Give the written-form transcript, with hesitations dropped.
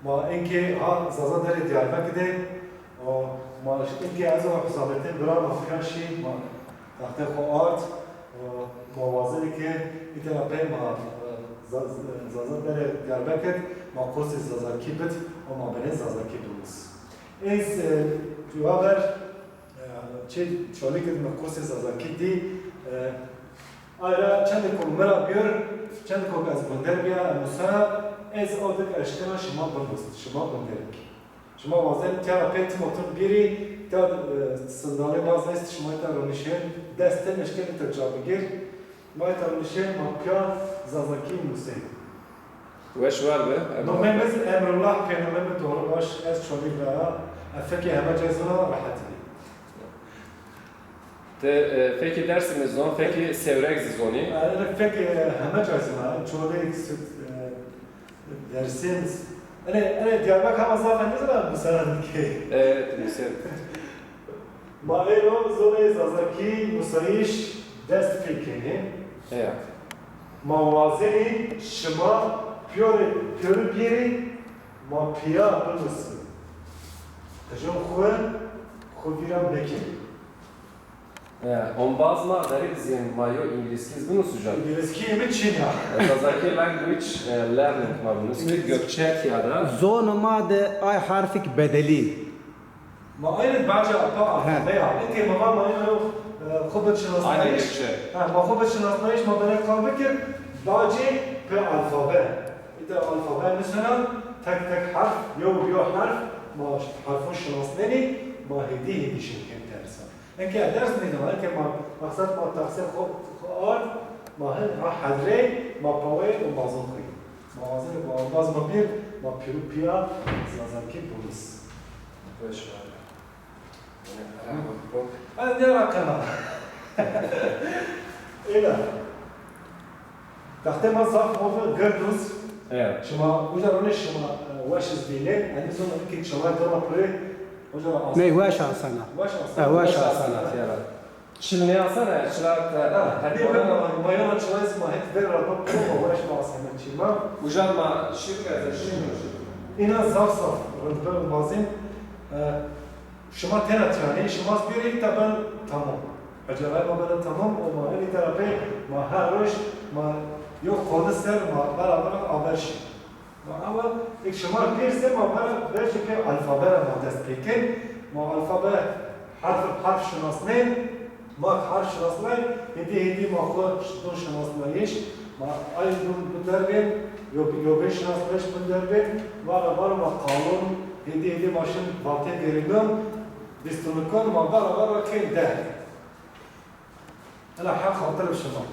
ما اینکه ها زازا داره دیاربکر ما اینکه از اون حسابتن برای مافیانشی ما وقتی خوارد موازنی که ایتلا پی ما زازا داره دیاربکر ما کوس زازا کی بد و ما بنه زازا کی دوست. از جوابر چه چالی که ما کوس زازا کی دی آیا چند کلمه بیار چند کوک از بندر بیا مثلا از آدک اشکال شما بندست شما بندرک شما وازن تا پیت موتور بیری تا صندلی باز نیست شما تا رونیشن دست مشکل تجربه بگیر ما تا رونیشن ما کیا زازاکی موسیم وش وارده؟ نمیم امر الله پیامبر دور باش از چولی برا فکر همه جزنا راحت بی. فکر درس مزون فکر سورک زونی؟ فکر همه جزنا چولی درسين انا ديابك هم اضافه نزل مثلا كي مثلا ما ايرو زوي زازاكي مسايش دست فيكيني موازني شما بيور بيري ما بيا بلوس تجون خو بيرام بكي On bazı garip zihin mayo İngilizkiz bunu sucak. İngilizki mi Çin ya? Zazaki language learning mabunuz ve Gökçek ya da. Zon made ay harfik bedeli. ما أين بعجة أبقى بيع أنت ما أنا خبط شناس Aynen Gökçe. ما خبط شناس نايش ما بنك كابكر باجي بالألفابet إذا الألفابet مثلا تك حرف يو حرف ما حرفون شناس نني ما هدي شيء درس إنك درس نيجا إنك ما مقصد ما تحصيل خد ما هن حدري ما باوي وبازون خي ما وازن باز ما بير ما بيا زازاكي بوليس Beş var. أنا دير كمان. إيه تحت ما صار موضوع قردوس. شما وجروني شما واش زبينة. أنا زون أكيد شما دورا بري. وجرا. Ne واش عصنا. واش عصنا. Şimdi ne alsana? Şırat. Hadi bakalım. Mayona çalışma. Hep ver rabam. Wash ma asana çima. Ujarma şirket şirket. İna zaf. Rıdbel bazin. شما تنا تراني شما سبيري تبان تمام أجرای ما بدن تمام و ما اینی طرفه ما هر روز ما یو خودستر ما برابر آورشی ما اول یک شما بیرسه ما برش که الفابه ما دست بکن ما الفابه حرف شناسنه ما حرف شناسنه هدی ما خود دون شناسنهیش ما ای دون بدربین یو به شناسنهش بدربین ما قانون هدی ماشین باطل گریدم بستونکان ما برابر کن ده. أنا حق خاطر الشباب.